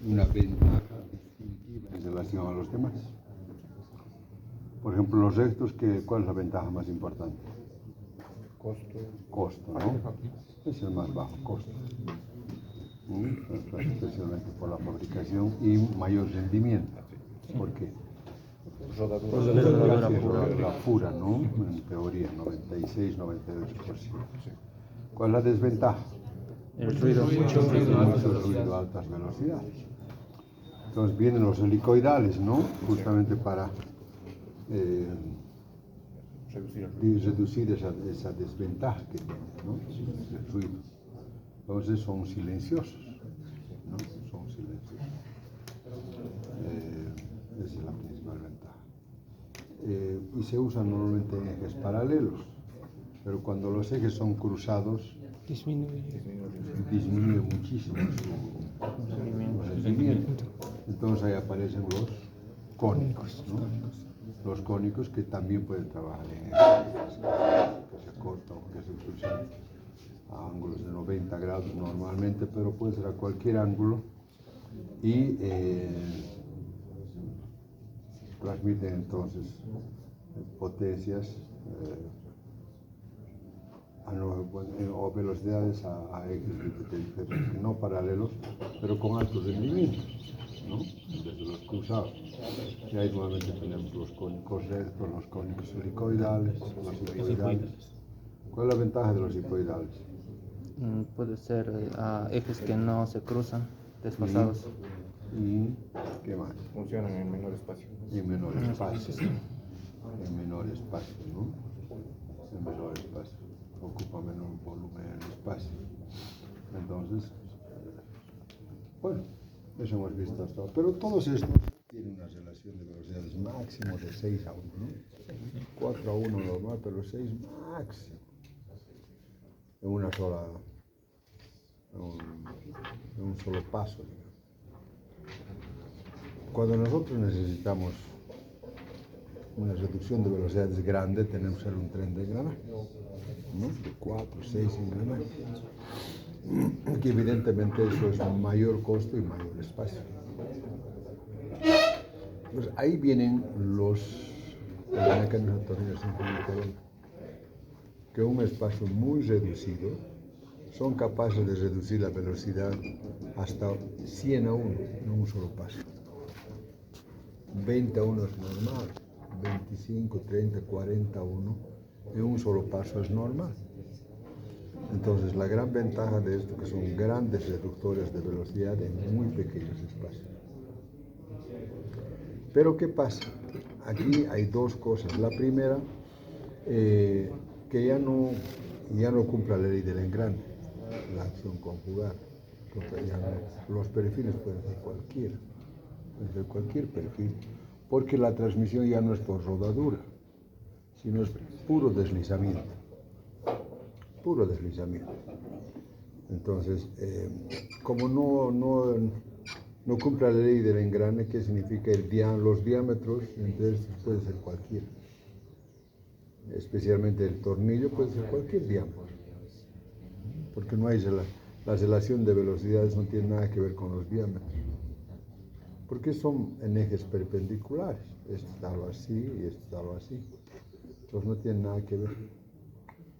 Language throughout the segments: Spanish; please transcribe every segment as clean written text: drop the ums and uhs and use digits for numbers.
una ventaja distintiva en relación a los demás. Por ejemplo, los rectos, ¿cuál es la ventaja más importante? Costo, ¿no? Es el más bajo costo. Especialmente por la fabricación y mayor rendimiento. ¿Por qué? La pura, ¿no? En teoría, 96-98%. ¿Cuál es la desventaja? El ruido. Mucho ruido a altas velocidades. Entonces vienen los helicoidales, ¿no? Justamente para reducir esa desventaja que tienen, ¿no? El ruido. Entonces son silenciosos, ¿no? Son silenciosos. Esa es la principal ventaja. Y se usan normalmente en ejes paralelos, pero cuando los ejes son cruzados, disminuye muchísimo su rendimiento. Entonces ahí aparecen los cónicos, ¿no? Los cónicos que también pueden trabajar en ejes que se cortan o que se cruzan a ángulos de 90 grados normalmente, pero puede ser a cualquier ángulo y transmiten entonces potencias o velocidades a ejes no paralelos, pero con alto rendimiento, ¿no? Desde los cruzados. Y ahí nuevamente tenemos los cónicos rectos, los cónicos helicoidales, los hipoidales. ¿Cuál es la ventaja de los hipoidales? Puede ser ejes que no se cruzan, desfasados. ¿Y qué más? Funcionan en menor espacio. En menor espacio. En menor espacio, ¿no? En menor espacio. Ocupa menor volumen en el espacio. Entonces, bueno, eso hemos visto hasta ahora. Pero todos estos tienen una relación de velocidades máximo de 6 a 1, ¿no? 4 a 1 normal, pero 6 máximo. En una sola, en un solo paso, digamos. Cuando nosotros necesitamos una reducción de velocidades grande, tenemos que hacer un tren de engranaje, ¿no? De 4, 6 engranajes. Que evidentemente eso es un mayor costo y mayor espacio. Pues ahí vienen los mecanismos de tornillos sin corona, que en un espacio muy reducido son capaces de reducir la velocidad hasta 100 a 1 en un solo paso. 20 a 1 es normal, 25, 30, 40 a 1 en un solo paso es normal. Entonces la gran ventaja de esto es que son grandes reductores de velocidad en muy pequeños espacios. Pero ¿qué pasa? Aquí hay dos cosas. La primera, que ya no cumple la ley del engrane, la acción conjugada. Los perfiles pueden ser cualquier perfil, porque la transmisión ya no es por rodadura, sino es puro deslizamiento. Puro deslizamiento. Entonces, como no cumple la ley del engrane, ¿qué significa? Los diámetros entre estos puede ser cualquiera. Especialmente el tornillo puede ser cualquier diámetro. Porque no hay la relación de velocidades no tiene nada que ver con los diámetros. Porque son en ejes perpendiculares. Este está algo así y este está algo así. Entonces no tiene nada que ver.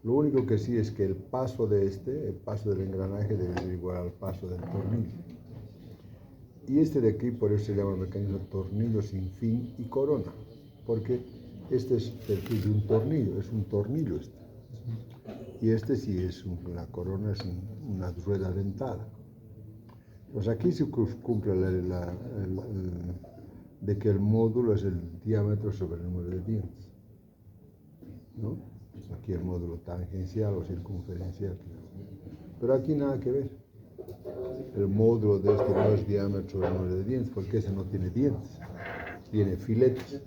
Lo único que sí es que el paso el paso del engranaje debe ser igual al paso del tornillo. Y este de aquí, por eso se llama el mecanismo tornillo sin fin y corona, porque este es el perfil de un tornillo este. Y este sí es la corona, es una rueda dentada. Pues aquí se cumple de que el módulo es el diámetro sobre el número de dientes, ¿no? Aquí el módulo tangencial o circunferencial. Pero aquí nada que ver. El módulo de este no es diámetro del número de dientes, porque ese no tiene dientes, tiene filetes.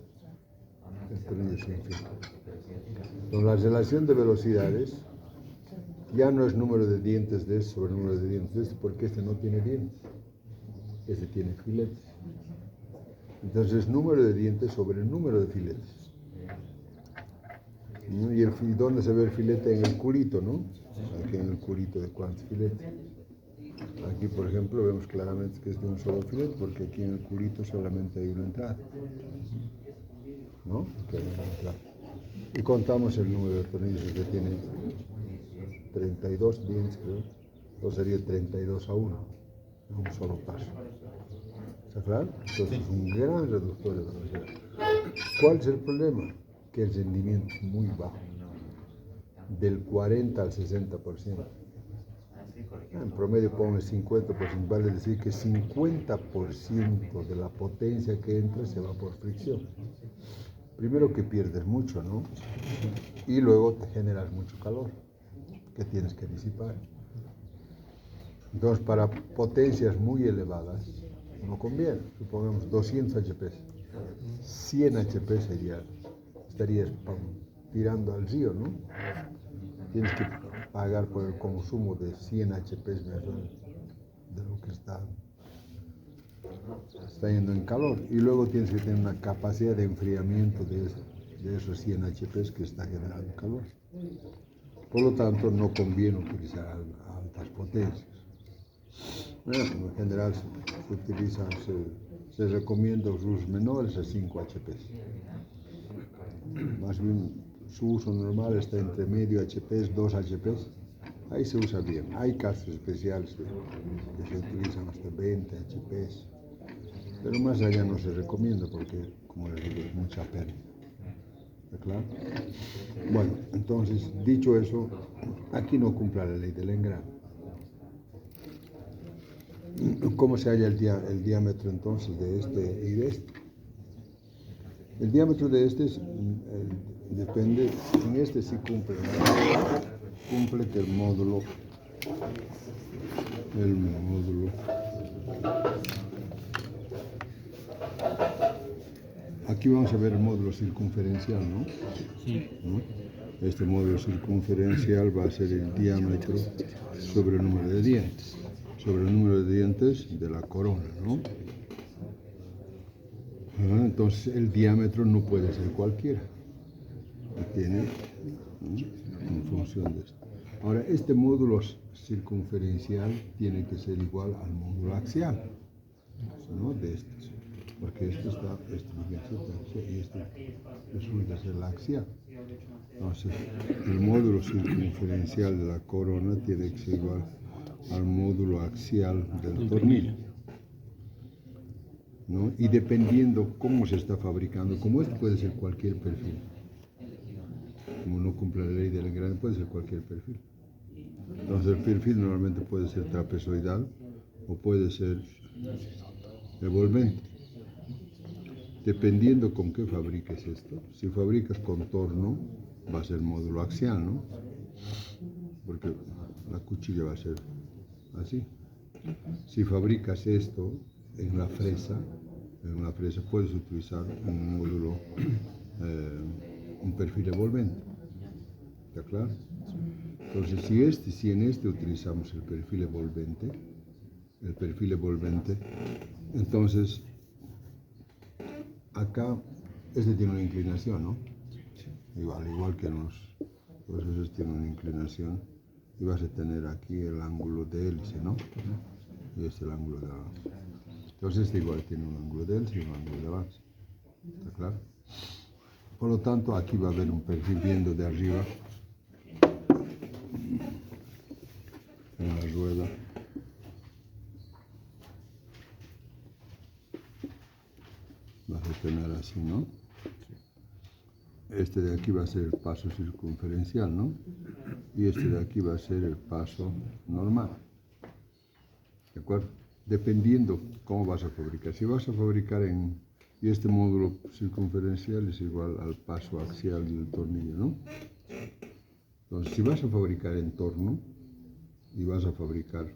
El tornillo sin fin. Con la relación de velocidades, ya no es número de dientes de este sobre el número de dientes de este, porque este no tiene dientes, este tiene filetes. Entonces, número de dientes sobre el número de filetes. ¿Y dónde se ve el filete? En el culito, ¿no? Aquí en el culito de cuántos filetes. Aquí, por ejemplo, vemos claramente que es de un solo filete, porque aquí en el culito solamente hay una entrada, ¿no? Aquí hay una entrada. Y contamos el número de tornillos que tiene 32 dientes, creo, o sería 32-1, en un solo paso. ¿Está claro? Entonces es un gran reductor de velocidad. ¿Cuál es el problema? Que el rendimiento es muy bajo, del 40 al 60%. En promedio pone 50%, vale decir que 50% de la potencia que entra se va por fricción. Primero que pierdes mucho, ¿no? Y luego te generas mucho calor que tienes que disipar. Entonces, para potencias muy elevadas, no conviene. Supongamos 200 HP. 100 HP estarías tirando al río, ¿no? Tienes que pagar por el consumo de 100 HP mensuales de lo que está yendo en calor. Y luego tienes que tener una capacidad de enfriamiento de esos 100 HP que está generando calor. Por lo tanto, no conviene utilizar altas potencias. En general se recomienda usos menores a 5 HP. Más bien, su uso normal está entre medio HP, 2 HP. Ahí se usa bien. Hay casos especiales que se utilizan hasta 20 HP. Pero más allá no se recomienda porque, como les digo, es mucha pérdida. ¿Está claro? Bueno, entonces, dicho eso, aquí no cumple la ley del engrane. ¿Cómo se halla el diámetro entonces de este y de este? El diámetro de este depende, en este sí cumple que el módulo aquí vamos a ver el módulo circunferencial, ¿no? Sí. ¿No? Este módulo circunferencial va a ser el diámetro sobre el número de dientes, de la corona, ¿no? Entonces el diámetro no puede ser cualquiera, tiene, ¿no? En función de esto. Ahora, este módulo circunferencial tiene que ser igual al módulo axial, ¿no? De estos, porque y este resulta ser la axial. Entonces, el módulo circunferencial de la corona tiene que ser igual al módulo axial del tornillo, ¿no? Y dependiendo cómo se está fabricando, como este puede ser cualquier perfil, como no cumple la ley del engrane, puede ser cualquier perfil. Entonces el perfil normalmente puede ser trapezoidal o puede ser revolvente. Dependiendo con qué fabriques esto, si fabricas con torno, va a ser módulo axial, ¿no? Porque la cuchilla va a ser así. Si fabricas esto en la fresa puedes utilizar un módulo, un perfil revolvente. ¿Está claro? Entonces, si en este utilizamos el perfil envolvente, entonces acá este tiene una inclinación, ¿no? Igual que todos esos tienen una inclinación, y vas a tener aquí el ángulo de hélice, ¿no? Y este es el ángulo de avance. Entonces este igual tiene un ángulo de hélice y un ángulo de avance. ¿Está claro? Por lo tanto, aquí va a haber un perfil viendo de arriba en la rueda. Vas a tener así, ¿no? Este de aquí va a ser el paso circunferencial, ¿no? Y este de aquí va a ser el paso normal. ¿De acuerdo? Dependiendo cómo vas a fabricar. Si vas a fabricar y este módulo circunferencial es igual al paso axial del tornillo, ¿no? Entonces, si vas a fabricar en torno y vas a fabricar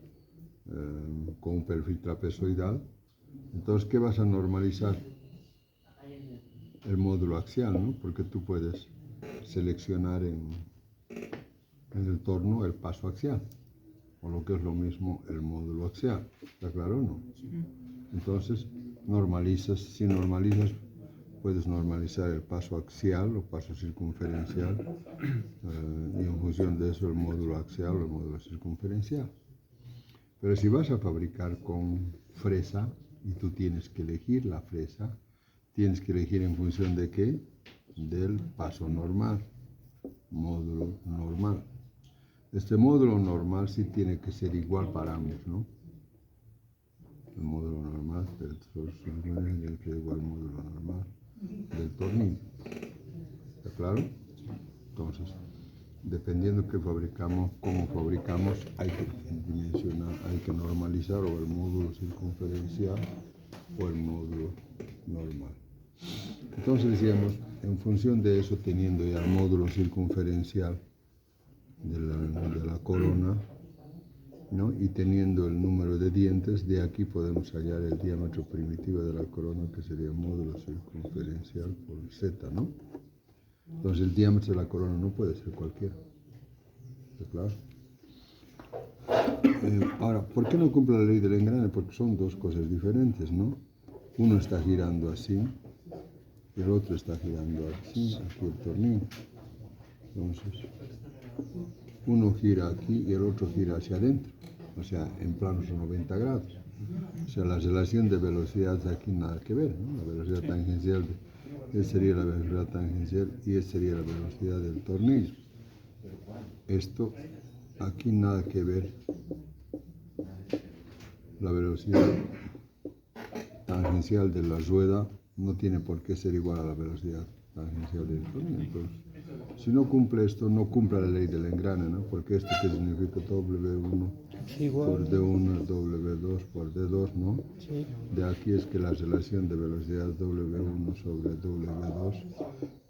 con un perfil trapezoidal, entonces, ¿qué vas a normalizar? El módulo axial, ¿no? Porque tú puedes seleccionar en el torno el paso axial, o lo que es lo mismo el módulo axial. ¿Está claro o no? Entonces, si normalizas, puedes normalizar el paso axial o paso circunferencial, y en función de eso el módulo axial o el módulo circunferencial. Pero si vas a fabricar con fresa y tú tienes que elegir la fresa, tienes que elegir en función de qué? Del paso normal, módulo normal. Este módulo normal sí tiene que ser igual para ambos, ¿no? El módulo normal del tornillo tiene que ser igual al módulo normal del tornillo. ¿Está claro? Entonces, dependiendo que fabricamos, cómo fabricamos, hay que dimensionar, hay que normalizar o el módulo circunferencial o el módulo normal. Entonces decíamos, en función de eso, teniendo ya el módulo circunferencial de la corona, ¿no? Y teniendo el número de dientes, de aquí podemos hallar el diámetro primitivo de la corona, que sería el módulo circunferencial por z, ¿no? Entonces el diámetro de la corona no puede ser cualquiera. ¿Está claro? Ahora, ¿por qué no cumple la ley del engrane? Porque son dos cosas diferentes, ¿no? Uno está girando así, y el otro está girando así, aquí el tornillo. Entonces, uno gira aquí y el otro gira hacia adentro, o sea, en planos de 90 grados. O sea, la relación de velocidades aquí nada que ver, ¿no? La velocidad tangencial, esta sería la velocidad tangencial y esta sería la velocidad del tornillo. Esto, aquí nada que ver, la velocidad tangencial de la rueda no tiene por qué ser igual a la velocidad tangencial del tornillo. Entonces, si no cumple esto, no cumple la ley del engrane, ¿no? Porque esto que significa W1 por D1 es W2 por D2, ¿no? Sí. De aquí es que la relación de velocidad W1 sobre W2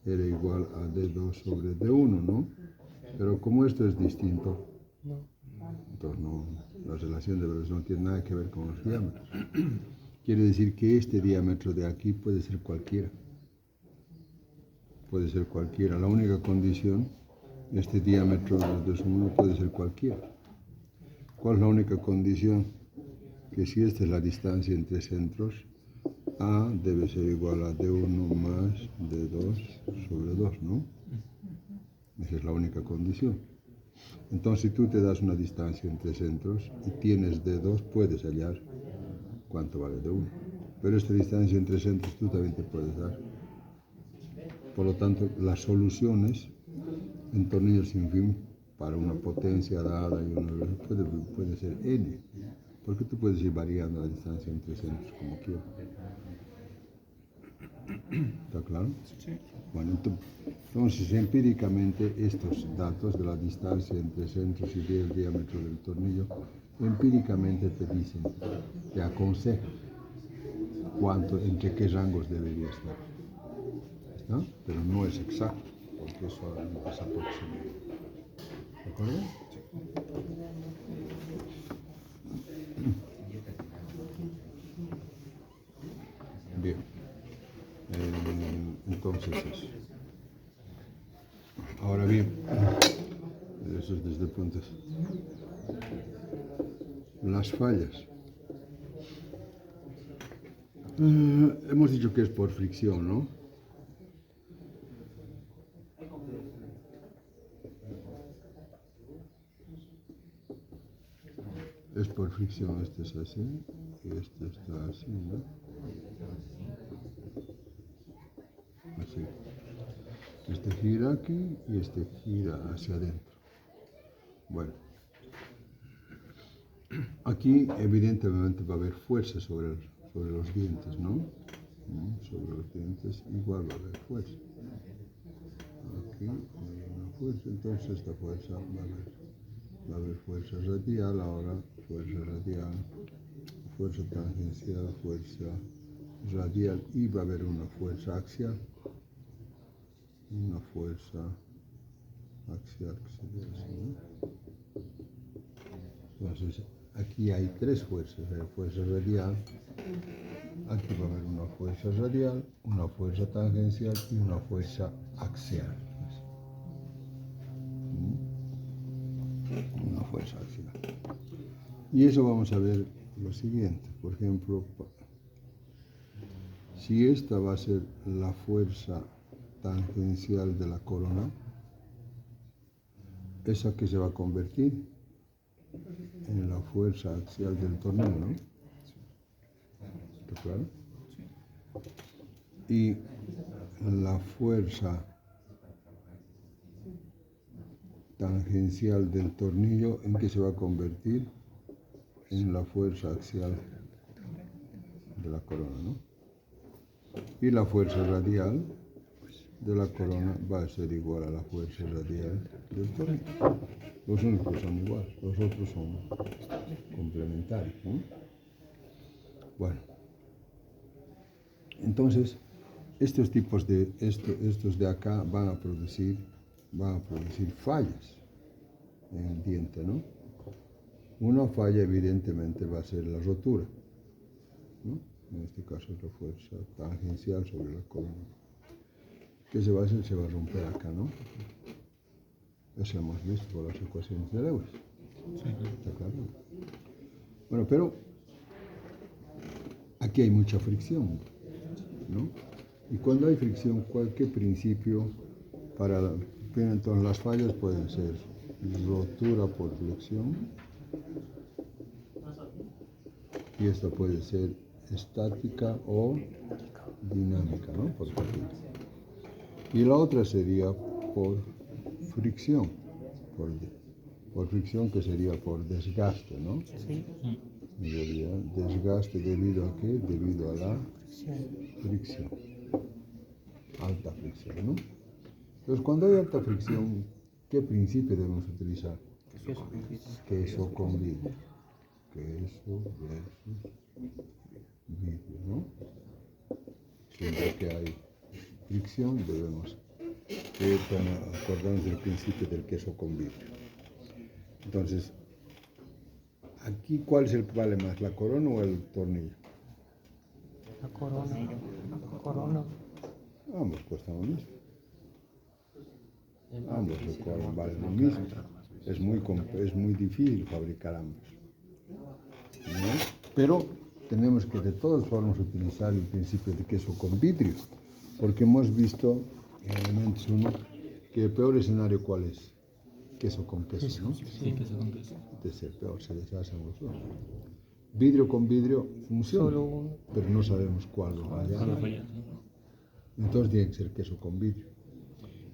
era igual a D2 sobre D1, ¿no? Pero como esto es distinto, entonces no, la relación de velocidad no tiene nada que ver con los diámetros. Quiere decir que este diámetro de aquí puede ser cualquiera. Puede ser cualquiera. La única condición, este diámetro de 2,1 puede ser cualquiera. ¿Cuál es la única condición? Que si esta es la distancia entre centros, A debe ser igual a D1 más D2 sobre 2, ¿no? Esa es la única condición. Entonces, si tú te das una distancia entre centros y tienes D2, puedes hallar cuánto vale D1. Pero esta distancia entre centros tú también te puedes dar. Por lo tanto, las soluciones en tornillos sin fin para una potencia dada y una velocidad puede ser n, porque tú puedes ir variando la distancia entre centros como quieras. ¿Está claro? Sí. Bueno, entonces empíricamente estos datos de la distancia entre centros y del diámetro del tornillo, empíricamente te dicen, te aconsejan entre qué rangos debería estar. ¿Está? Pero no es exacto, porque eso es aproximado. ¿De acuerdo? Bien. Entonces eso. Ahora bien, eso es desde el punto. Las fallas. Hemos dicho que es por fricción, ¿no? Es por fricción, este es así y este está así, ¿no? Así. Este gira aquí y este gira hacia adentro. Bueno, aquí evidentemente va a haber fuerza sobre los dientes, ¿no? Sobre los dientes igual va a haber fuerza. Aquí hay una fuerza, entonces esta fuerza va a haber fuerza radial, ahora fuerza radial, fuerza tangencial, fuerza radial y va a haber una fuerza axial. Una fuerza axial que sería así, ¿no? Entonces, aquí hay tres fuerzas, hay fuerza radial, aquí va a haber una fuerza radial, una fuerza tangencial y una fuerza axial. Una fuerza axial. Y eso vamos a ver lo siguiente, por ejemplo, si esta va a ser la fuerza tangencial de la corona, ¿esa que se va a convertir? en la fuerza axial del tornillo, ¿no? ¿Está claro? Y la fuerza tangencial del tornillo, ¿en qué se va a convertir? En la fuerza axial de la corona, ¿no? Y la fuerza radial de la corona va a ser igual a la fuerza radial del tornillo. Los únicos son iguales, los otros son complementarios, ¿no? Bueno, entonces estos tipos estos de acá van a producir fallas en el diente, ¿no? Una falla evidentemente va a ser la rotura, ¿no? En este caso es la fuerza tangencial sobre la corona. ¿Qué se va a hacer? Se va a romper acá, ¿no? Eso hemos visto por las ecuaciones de Lewis. ¿Está claro? Bueno, pero aquí hay mucha fricción, ¿no? Y cuando hay fricción, cualquier principio bien, entonces las fallas pueden ser rotura por flexión, y esta puede ser estática o dinámica, ¿no? Por fatiga. Y la otra sería por fricción, por fricción, que sería por desgaste, ¿no? Sí. En realidad, desgaste debido a qué? Debido a la fricción, alta fricción, ¿no? Entonces, cuando hay alta fricción, ¿qué principio debemos utilizar? Queso con vidrio. Queso versus vidrio, ¿no? Siempre que hay fricción debemos acordarnos del principio del queso con vidrio. Entonces, aquí, ¿cuál es el que vale más, la corona o el tornillo? La corona. La corona. Ambos cuestan lo mismo. Ambos valen lo mismo. Es muy difícil fabricar ambos, ¿no? Pero tenemos que de todas formas utilizar el principio de queso con vidrio, porque hemos visto en Elementos 1 que el peor escenario, ¿cuál es? Queso con queso, ¿no? Sí, queso con queso. Es el peor, se deshacen los dos. Vidrio con vidrio funciona, Solo uno. pero no sabemos cuál lo vaya. Entonces tiene que ser queso con vidrio.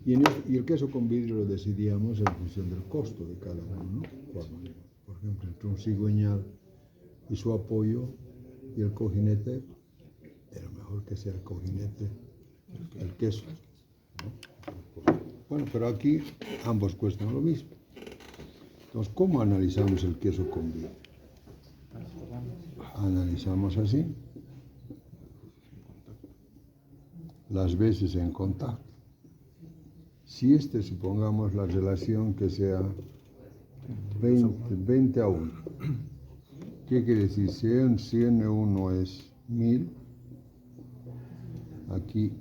Y el queso con vidrio lo decidíamos en función del costo de cada uno, ¿no? Por ejemplo, entre un cigüeñal y su apoyo y el cojinete, era mejor que sea el cojinete, el queso, ¿no? Bueno, pero aquí ambos cuestan lo mismo. Entonces, ¿cómo analizamos el queso con vidrio? Analizamos así las veces en contacto. Si supongamos la relación que sea 20 a 1. ¿Qué quiere decir? Si en 100 a 1 es 1000, aquí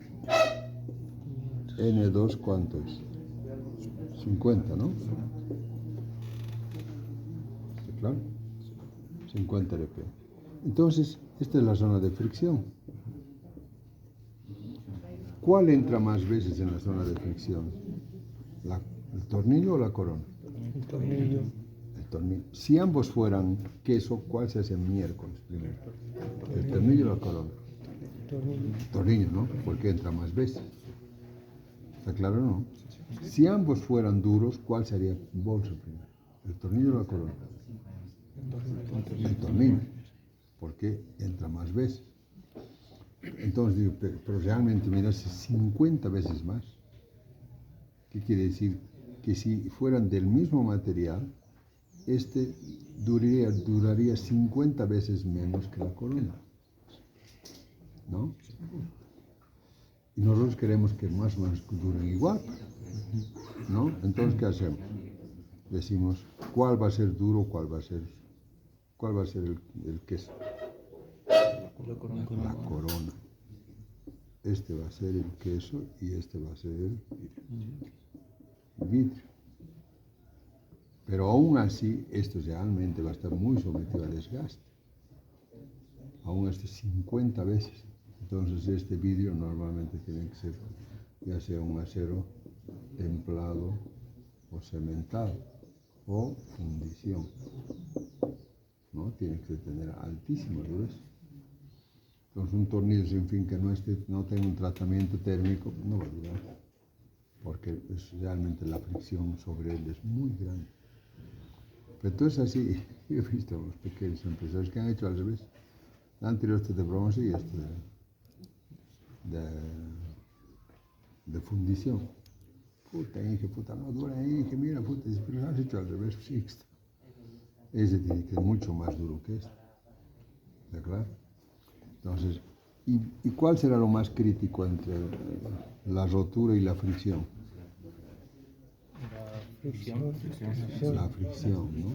N2, ¿cuánto es? 50, ¿no? ¿Está claro? 50 RP. Entonces, esta es la zona de fricción. ¿Cuál entra más veces en la zona de fricción? ¿El tornillo o la corona? El tornillo. El tornillo. Si ambos fueran queso, ¿cuál se hace miércoles primero? ¿El tornillo o la corona? El tornillo. El tornillo, ¿no? Porque entra más veces. ¿Está claro o no? Si ambos fueran duros, ¿cuál sería bolsa primero? ¿El tornillo o la corona? El tornillo, porque entra más veces. Entonces digo, pero realmente mirase 50 veces más. ¿Qué quiere decir? Que si fueran del mismo material, duraría 50 veces menos que la corona, ¿no? Y nosotros queremos que más o menos duren igual, ¿no? Entonces, ¿qué hacemos? Decimos, ¿cuál va a ser duro, cuál va a ser el queso? La corona. Este va a ser el queso y este va a ser el vidrio. Pero aún así, esto realmente va a estar muy sometido a desgaste. Aún 50 veces. Entonces, este vidrio normalmente tiene que ser ya sea un acero templado o cementado o fundición, ¿no? Tiene que tener altísimo dureza. Entonces un tornillo sin fin que no tenga un tratamiento térmico no va a durar, porque realmente la fricción sobre él es muy grande. Pero entonces así, yo he visto a los pequeños empresarios que han hecho al revés. Han tirado este de bronce y este de fundición. Puta, puta, no dura, mira, puta, pero lo has hecho al revés, sí. Ese tiene que ser mucho más duro que este. ¿Está claro? Entonces, ¿y cuál será lo más crítico entre la rotura y la fricción? La fricción, ¿no?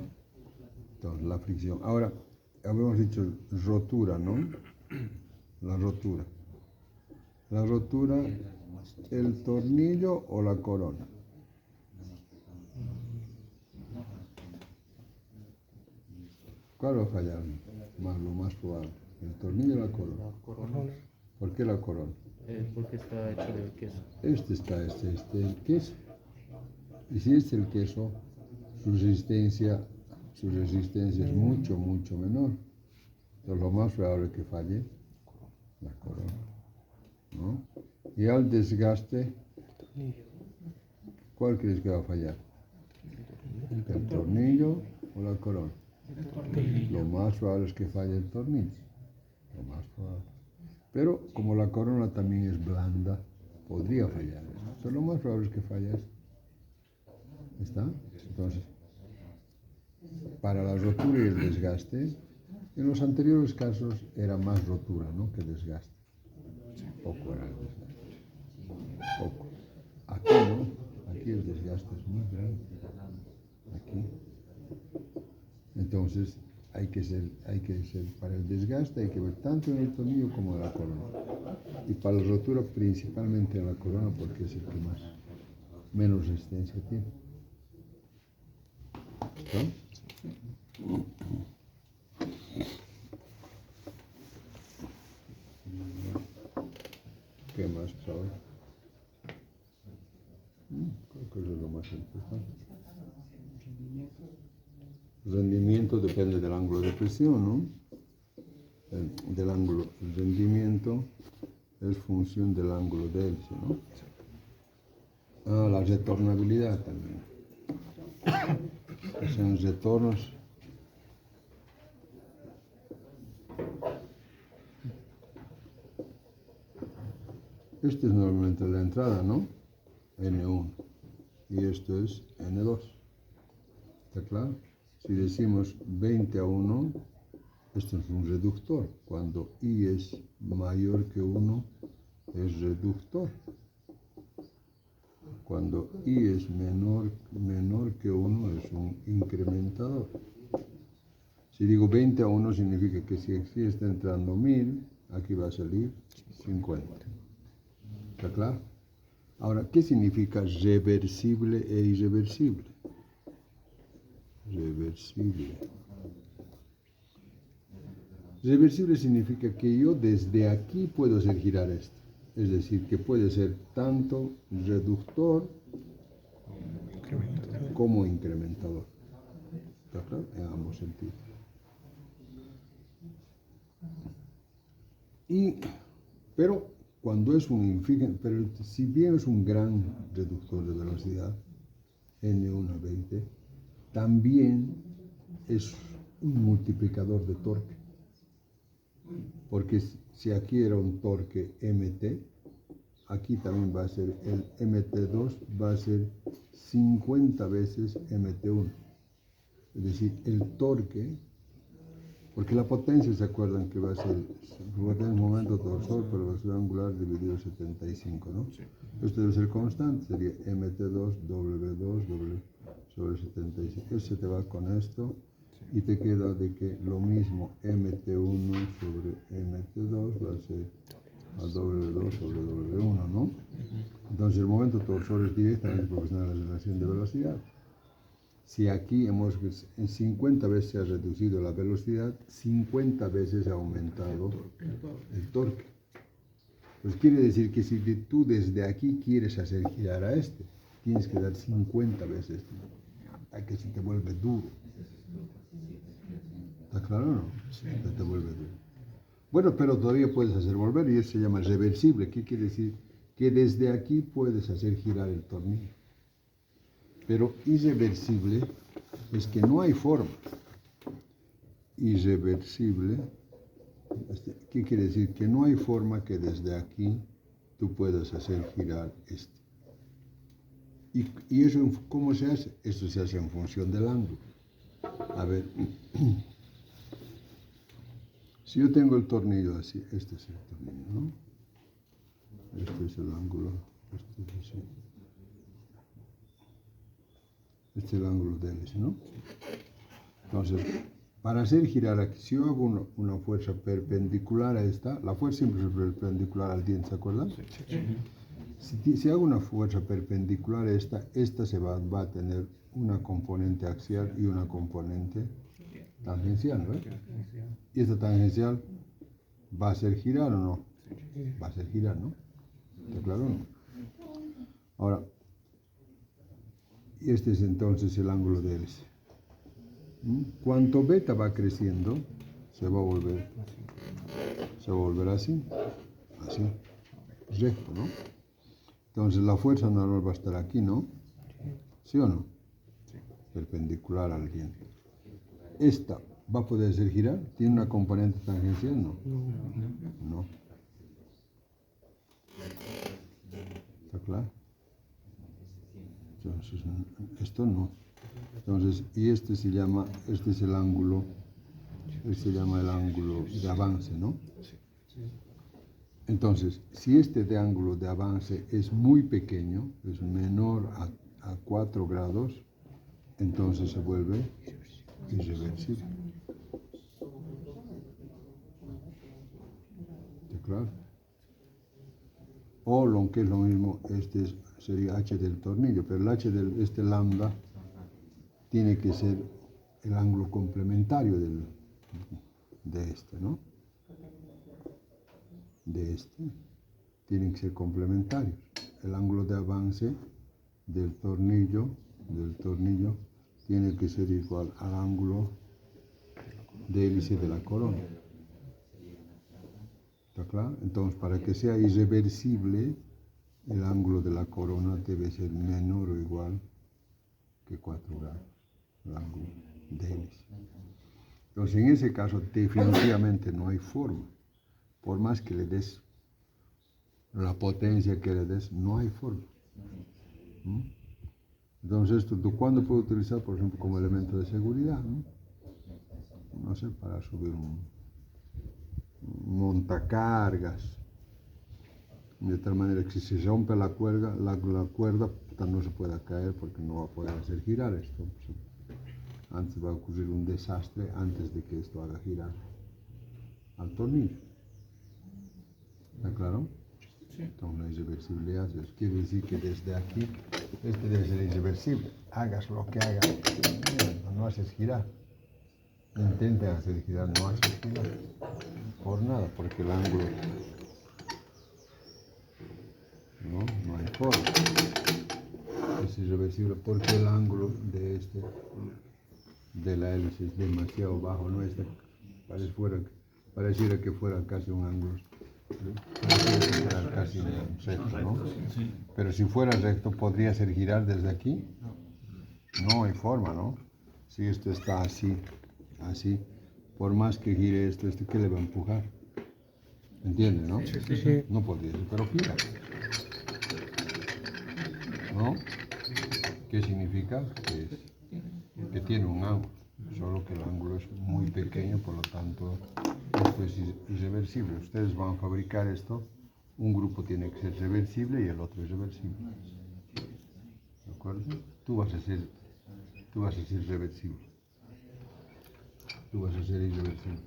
Entonces, la fricción. Ahora, habíamos dicho rotura, ¿no? La rotura. La rotura, ¿el tornillo o la corona? ¿Cuál va a fallar? Lo más probable. ¿El tornillo o la corona? La corona. ¿Por qué la corona? Porque está hecho de queso. El queso. Y si es el queso, su resistencia es mucho, mucho menor. Entonces lo más probable es que falle la corona, ¿no? Y al desgaste, ¿cuál crees que va a fallar? ¿El tornillo o la corona? Lo más probable es que falle el tornillo. Lo más probable. Pero como la corona también es blanda, podría fallar. Pero lo más probable es que falle esto. ¿Está? Entonces, para la rotura y el desgaste, en los anteriores casos era más rotura, ¿no?, que desgaste. Poco era el desgaste. Poco. Aquí no. Aquí el desgaste es muy grande. Aquí. Entonces, hay que ser, para el desgaste hay que ver tanto en el tornillo como en la corona. Y para la rotura principalmente en la corona porque es el que menos resistencia tiene. ¿Está? ¿Qué más sabes? Creo que eso es lo más importante. Rendimiento depende del ángulo de presión, ¿no? Del ángulo. El rendimiento es función del ángulo de hélice, ¿no? La retornabilidad también. Que sean retornos. Esta es normalmente la entrada, ¿no? N1. Y esto es N2. ¿Está claro? Si decimos 20:1, esto es un reductor. Cuando I es mayor que 1, es reductor. Cuando I es menor que 1, es un incrementador. Si digo 20:1, significa que si aquí está entrando 1000, aquí va a salir 50. ¿Está claro? Ahora, ¿qué significa reversible e irreversible? Reversible. Reversible significa que yo desde aquí puedo hacer girar esto. Es decir, que puede ser tanto reductor como incrementador. ¿Está claro? En ambos sentidos. Pero cuando es pero si bien es un gran reductor de velocidad, N1 a 20, también es un multiplicador de torque. Porque si aquí era un torque MT, aquí también va a ser el MT2, va a ser 50 veces MT1. Es decir, el torque, porque la potencia, ¿se acuerdan que va a ser el momento torsor por velocidad angular dividido 75, ¿no? Sí. Esto debe ser constante, sería MT2, W2, sobre 75. Eso se te va con esto. Y te queda de que lo mismo MT1 sobre MT2 va a ser a W2 sobre W1, ¿no? Entonces el momento torsor es directamente proporcional a la relación de velocidad. Si aquí en 50 veces se ha reducido la velocidad, 50 veces ha aumentado el torque. Pues quiere decir que si tú desde aquí quieres hacer girar a este, tienes que dar 50 veces hay que se te vuelve duro. ¿Está claro o no? Se te vuelve duro. Bueno, pero todavía puedes hacer volver y eso se llama reversible. ¿Qué quiere decir? Que desde aquí puedes hacer girar el tornillo. Pero irreversible es que no hay forma. Irreversible, ¿qué quiere decir? Que no hay forma que desde aquí tú puedas hacer girar esto. ¿Y eso cómo se hace? Esto se hace en función del ángulo. A ver, si yo tengo el tornillo así, este es el tornillo, ¿no? Este es el ángulo, este es así. Este es el ángulo de hélice, ¿no? Entonces, para hacer girar aquí, si yo hago una fuerza perpendicular a esta, la fuerza siempre es perpendicular al diente, ¿se acuerdan? Si hago una fuerza perpendicular a esta se va a tener una componente axial y una componente tangencial, ¿no? Y esta tangencial va a hacer girar o no? Va a hacer girar, ¿no? ¿Está claro o no? Ahora, este es entonces el ángulo de hélice. Cuanto beta va creciendo, se va a volver así, recto, ¿no? Entonces la fuerza normal va a estar aquí, ¿no? ¿Sí o no? Perpendicular al diente. ¿Esta va a poder hacer girar? ¿Tiene una componente tangencial? No. No. ¿Está claro? Entonces, esto no. Entonces, y este es el ángulo, se llama el ángulo de avance, ¿no? Entonces, si este de ángulo de avance es muy pequeño, es menor a 4 grados, entonces se vuelve irreversible. ¿Está claro? O lo que es lo mismo, sería h del tornillo, pero el h de este lambda tiene que ser el ángulo complementario de este, ¿no? De este. Tienen que ser complementarios. El ángulo de avance del tornillo tiene que ser igual al ángulo de hélice de la corona. ¿Está claro? Entonces, para que sea irreversible, el ángulo de la corona debe ser menor o igual que 4 grados, el ángulo de hélice. Entonces, en ese caso, definitivamente no hay forma. Por más que le des la potencia que le des, no hay forma. Entonces, ¿tú cuándo puedes utilizar, por ejemplo, como elemento de seguridad? No sé, para subir un montacargas, de tal manera que si se rompe la cuerda no se pueda caer porque no va a poder hacer girar esto. Antes va a ocurrir un desastre antes de que esto haga girar al tornillo. ¿Está claro? Entonces la irreversibilidad quiere decir que desde aquí, este debe ser irreversible. Hagas lo que hagas, no haces girar. Intenten hacer girar, no haces girar. Por nada, porque el ángulo no hay forma. Es irreversible porque el ángulo de la hélice es demasiado bajo, no está, pareciera que fuera casi un ángulo. Pareciera que fuera casi recto, ¿no? Pero si fuera recto, ¿podría ser girar desde aquí? No hay forma, ¿no? Si esto está así, por más que gire esto, ¿qué le va a empujar? ¿Entiende, no? Sí. No podría ser, pero gira. ¿No? ¿Qué significa? Que tiene un ángulo, solo que el ángulo es muy pequeño, por lo tanto, esto es irreversible. Ustedes van a fabricar esto, un grupo tiene que ser reversible y el otro es reversible. ¿De acuerdo? Tú vas a ser reversible. Tú vas a ser irreversible.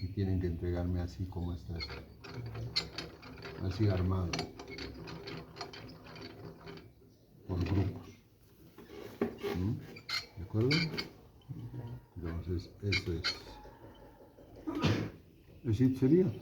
Y tienen que entregarme así como está, así armado, por grupos. ¿De acuerdo? Entonces, eso es. Así sería.